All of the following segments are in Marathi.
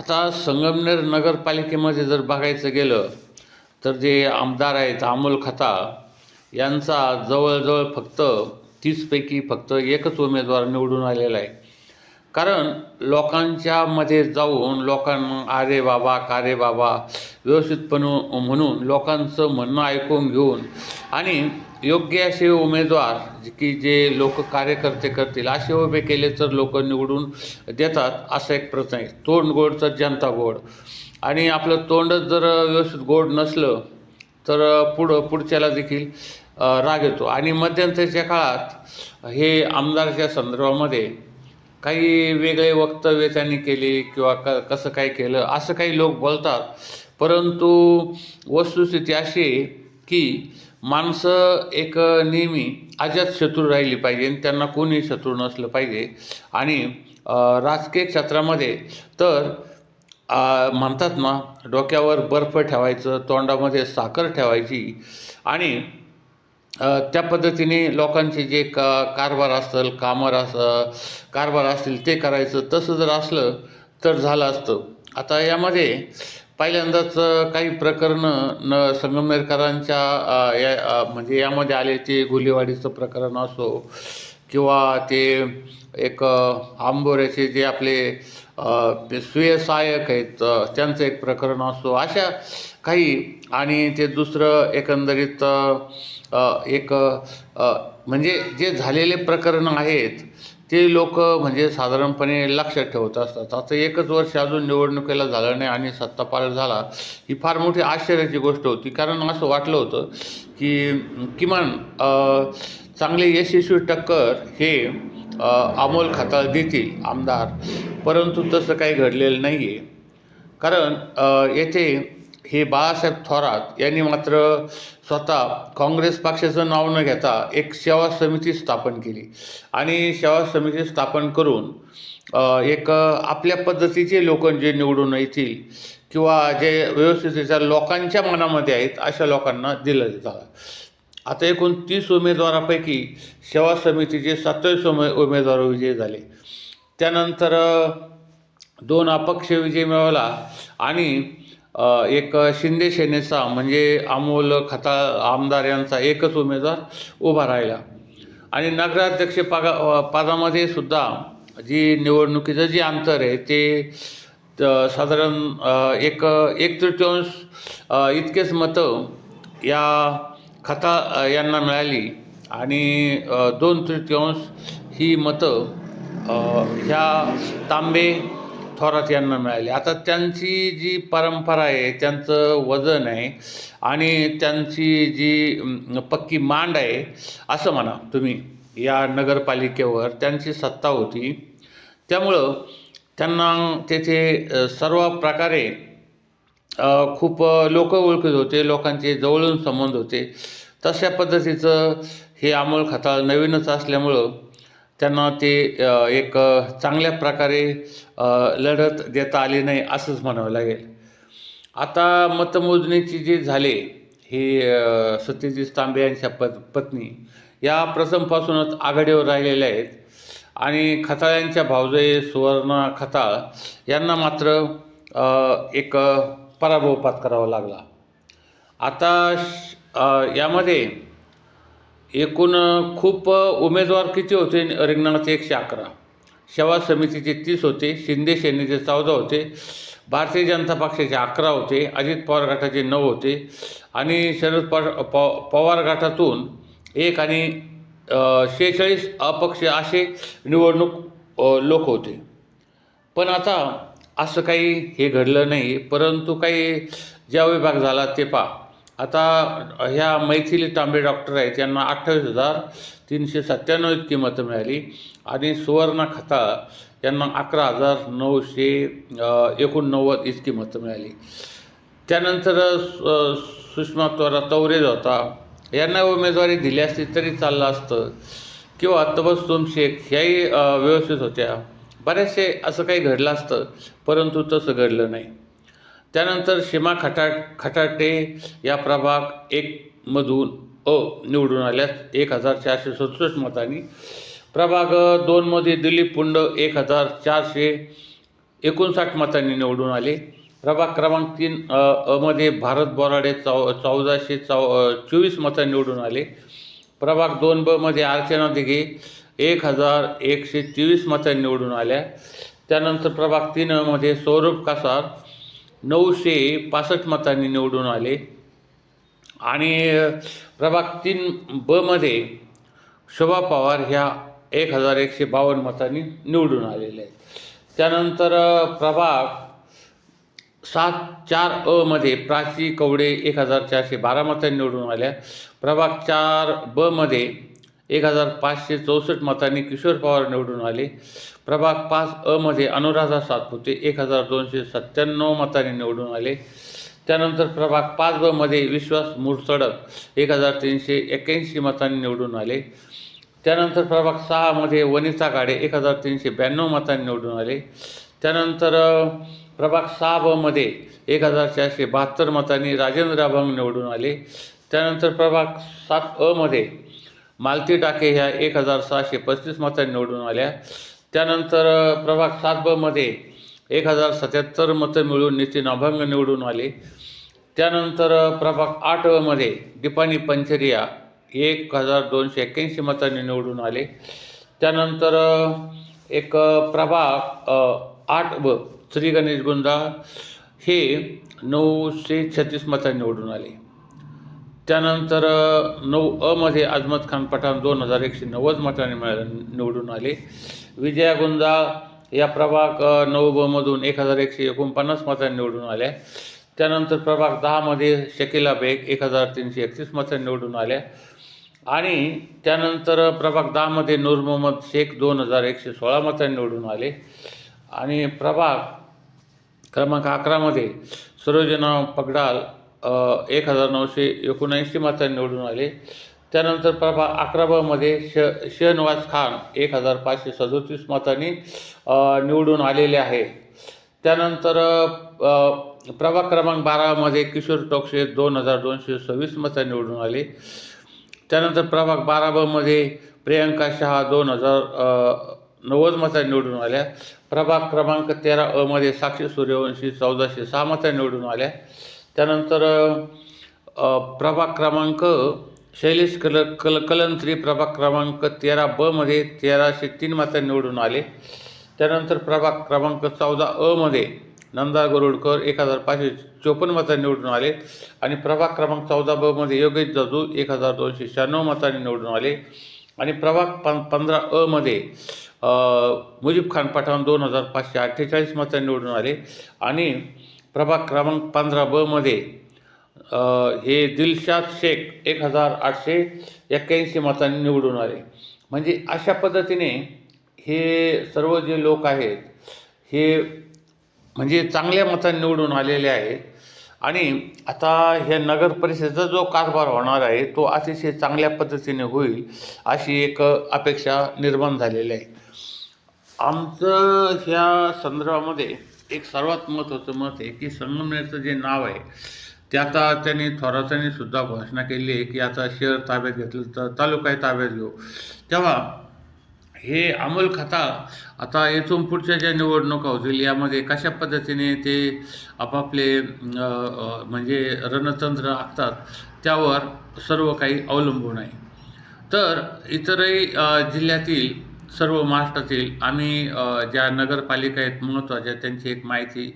आता संगमनेर नगरपालिकेमध्ये जर बघायचं गेलं तर जे आमदार आहेत अमोल खताळ यांचा जवळजवळ फक्त 30पैकी फक्त एकच उमेदवार निवडून आलेला आहे. कारण लोकांच्यामध्ये जाऊन लोकांना अरे बाबा का रे बाबा व्यवस्थितपणे म्हणून लोकांचं म्हणणं ऐकून घेऊन आणि योग्य असे उमेदवार की जे लोक कार्यकर्ते करतील असे उभे केले तर लोक निवडून देतात. असा एक प्रश्न आहे. तोंड गोड तर जनता गोड. आणि आपलं तोंडच जर व्यवस्थित गोड नसलं तर पुढच्याला देखील राग येतो. आणि मध्यंतरीच्या काळात हे आमदारच्या संदर्भामध्ये काही वेगळे वक्तव्य त्यांनी केले किंवा कसं काय केलं असं काही लोक बोलतात. परंतु वस्तुस्थिती अशी आहे की माणसं एक नेहमी अजातशत्रू राहिली पाहिजे आणि त्यांना कोणी शत्रू नसलं पाहिजे. आणि राजकीय क्षेत्रामध्ये तर म्हणतात ना, डोक्यावर बर्फ ठेवायचं, तोंडामध्ये साखर ठेवायची आणि त्या पद्धतीने लोकांचे जे कारभार असेल कारभार असतील ते करायचं. तसं जर असलं तर झालं असतं. आता यामध्ये पहिल्यांदाच काही प्रकरणं संगमनेरकरांच्या म्हणजे यामध्ये आले. ते घुलेवाडीचं प्रकरण असो किंवा ते एक आंबोऱ्याचे जे आपले ते स्वयंसहाय्यक आहेत त्यांचं एक प्रकरण असो, अशा काही. आणि ते दुसरं एकंदरीत एक म्हणजे जे झालेले प्रकरणं आहेत ते लोक म्हणजे साधारणपणे लक्षात ठेवत असतात. आता एकच वर्ष अजून निवडणुकीला झालं नाही आणि सत्ता पालट झाला, ही फार मोठी आश्चर्याची गोष्ट होती. कारण असं वाटलं होतं की किमान चांगले यशस्वी टक्कर हे अमोल खताळ देतील आमदार. परंतु तसं काही घडलेलं नाही आहे. कारण येथे हे बाळासाहेब थोरात यांनी मात्र स्वतः काँग्रेस पक्षाचं नाव न घेता एक सेवा समिती स्थापन केली. आणि सेवा समिती स्थापन करून एक आपल्या पद्धतीचे लोक जे निवडून येतील किंवा जे व्यवस्थितरित्या लोकांच्या मनामध्ये आहेत अशा लोकांना दिलं जातं. आता एकूण 30 उमेदवारापैकी सेवा समितीचे 27 उमेदवार विजयी झाले. त्यानंतर 2 अपक्ष विजय मिळवला आणि एक शिंदे सेनेचा म्हणजे अमोल खताळ आमदार यांचा एकच उमेदवार उभा राहिला. आणि नगराध्यक्ष पदामध्ये सुद्धा जी निवडणुकीचं जे अंतर आहे ते साधारण एक तृतीयांश इतकेच मतं या खताळ यांना मिळाली आणि 2/3 ही मतं ह्या तांबे थोरात यांना मिळाली. आता त्यांची जी परंपरा आहे, त्यांचं वजन आहे आणि त्यांची जी पक्की मांड आहे असं म्हणा तुम्ही, या नगरपालिकेवर त्यांची सत्ता होती. त्यामुळं त्यांना तेथे सर्व प्रकारे खूप लोक ओळखत होते, लोकांचे जवळून संबंध होते. तशा पद्धतीचं हे अमोल खताळ नवीनच असल्यामुळं त्यांना ते एक चांगल्या प्रकारे लढत देता आली नाही असंच म्हणावं लागेल. आता मतमोजणीची जे झाले हे सत्यजित तांबे यांच्या पत्नी या प्रथमपासूनच आघाडीवर राहिलेल्या आहेत. आणि खताळ यांच्या भावजय सुवर्णा खताळ यांना मात्र एक पराभव पत्करावा लागला. आता यामध्ये एकूण खूप उमेदवार किती होते रिंगणात? 111. सेवा समितीचे 30 होते, शिंदे सेनेचे 14 होते, भारतीय जनता पक्षाचे 11 होते, अजित पवार गटाचे 9 होते आणि शरद पवार गटातून 1 आणि 46 अपक्ष असे निवडणूक लोक होते. पण आता असं काही हे घडलं नाही. परंतु काही ज्या विभाग झाला ते पहा. आता ह्या मैथिली तांबे डॉक्टर आहेत यांना 28,397 इतकी मतं मिळाली आणि सुवर्णा खताळ यांना 11,989 इतकी मतं मिळाली. त्यानंतर सुषमा तौरेज होता, यांना उमेदवारी दिली असती तरी चाललं असतं. किंवा तबस्सुम शेख ह्याही व्यवस्थित होत्या. बरेचसे असं काही घडलं असतं, परंतु तसं घडलं नाही. त्यानंतर सीमा खटाटे या प्रभाग 1मधून निवडून आल्यात 1,467 मतांनी. प्रभाग 2मध्ये दिलीप पुंड 1,400 59 मतांनी निवडून आले. प्रभाग क्रमांक 3 मध्ये भारत बोराडे 1424 मतांनी निवडून आले. प्रभाग 2 ब मध्ये अर्चना दिघे 1123 मतांनी निवडून आल्या. त्यानंतर प्रभाग 3 मध्ये सौरभ कासार 965 मतांनी निवडून आले. आणि प्रभाग 3 ब मध्ये शोभा पवार ह्या 1152 मतांनी निवडून आलेल्या आहेत. त्यानंतर प्रभाग 4 अ मध्ये प्राची कवडे 1412 मतांनी निवडून आल्या. प्रभाग 4 ब मध्ये 1564 मतांनी किशोर पवार निवडून आले. प्रभाग 5 अ मध्ये अनुराधा सातपुते 1297 मतांनी निवडून आले. त्यानंतर प्रभाग 5 ब मध्ये विश्वास मुरसडक 1381 मतांनी निवडून आले. त्यानंतर प्रभाग 6 मध्ये वनिता गाडे 1392 मतांनी निवडून आले. त्यानंतर प्रभाग 6 ब मध्ये 1472 मतांनी राजेंद्र अभंग निवडून आले. त्यानंतर प्रभाग 7 अ मध्ये मालती डाके ह्या 1635 मतांनी निवडून आल्या. त्यानंतर प्रभाग 7 ब मध्ये 1077 मतं मिळून नितीन अभंग निवडून आले. त्यानंतर प्रभाग 8 अ मध्ये दीपानी पंचरिया 1281 मतांनी निवडून आले. त्यानंतर एक प्रभाग 8 ब श्री गणेश गुंजाळ हे 936 मतांनी निवडून आले. त्यानंतर 9 अ मध्ये अजमत खान पठाण 2190 मतांनी निवडून आले. विजया गुंजाळ या प्रभाग 9 ब मधून 1149 मतांनी निवडून आल्या. त्यानंतर प्रभाग 10 मध्ये शकीला बेग 1331 मतांनी निवडून आल्या. आणि त्यानंतर प्रभाग 10 मध्ये नूर मोहम्मद शेख 2116 मतांनी निवडून आले. आणि प्रभाग क्रमांक 11 मध्ये सरोजना पगडाल 1979 मतांनी निवडून आले. त्यानंतर प्रभाग 11 ब मध्ये शहनवाज खान 1537 मतांनी निवडून आलेले आहे. त्यानंतर प्रभाग क्रमांक 12 मध्ये किशोर टोकसे 2226 मतांनी निवडून आले. त्यानंतर प्रभाग 12 ब मध्ये प्रियंका शहा 2090 मतांनी निवडून आल्या. प्रभाग क्रमांक 13 अ मध्ये साक्षी सूर्यवंशी 1406 मतांनी निवडून आल्या. त्यानंतर प्रभाग क्रमांक शैलेश कलंत्री प्रभाग क्रमांक 13 ब मध्ये 1303 मतांनी निवडून आले. त्यानंतर प्रभाग क्रमांक 14 अ मध्ये नंदा गरुडकर 1554 मतांनी निवडून आले. आणि प्रभाग क्रमांक 14 ब मध्ये योगेश जाधव 1296 मतांनी निवडून आले. आणि प्रभाग 15 अ मध्ये मुजीब खान पठाण 2548 मतांनी निवडून आले. आणि प्रभाग क्रमांक 15 ब मध्ये हे दिलशाद शेख 1881 मतांनी निवडून आले. म्हणजे अशा पद्धतीने हे सर्व जे लोक आहेत हे म्हणजे चांगल्या मतांनी निवडून आलेले आहेत. आणि आता ह्या नगर परिषदेचा जो कारभार होणार आहे तो अतिशय चांगल्या पद्धतीने होईल अशी एक अपेक्षा निर्माण झालेली आहे. आमचं ह्या संदर्भामध्ये एक सर्वात महत्त्वाचं मत आहे की संगमनेरचं जे नाव आहे ते आता त्यांनी थोरातांनी सुद्धा घोषणा केली आहे की आता शहर ताब्यात घेतलं तर तालुका ताब्यात घेऊ. तेव्हा हे अमोल खताळ आता इथून पुढच्या ज्या निवडणुका होतील यामध्ये कशा पद्धतीने ते आपापले म्हणजे रणतंत्र आखतात त्यावर सर्व काही अवलंबून आहे. तर इतरही जिल्ह्यातील सर्व महाराष्ट्रातील आम्ही ज्या नगरपालिका आहेत महत्त्वाच्या त्यांची एक माहिती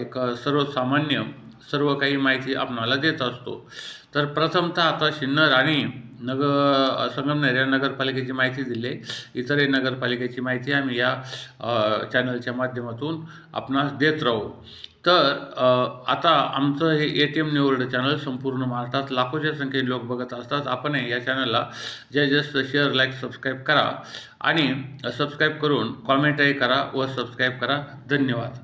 एक सर्वसामान्य सर्व काही माहिती आपणाला देत असतो. तर प्रथमतः आता सिन्नर आणि संगमनेर या नगरपालिकेची माहिती दिली आहे. इतरही नगरपालिकेची माहिती आम्ही या चॅनलच्या माध्यमातून आपणास देत राहू. तर आता आमचं हे ATM न्यू वर्ल्ड चॅनल संपूर्ण महाराष्ट्रात लाखोच्या संख्येने लोक बघत असतात. आपण या चॅनलला जास्त शेअर लाईक सबस्क्राईब करा आणि सबस्क्राईब करून कॉमेंटही करा व सबस्क्राईब करा. धन्यवाद.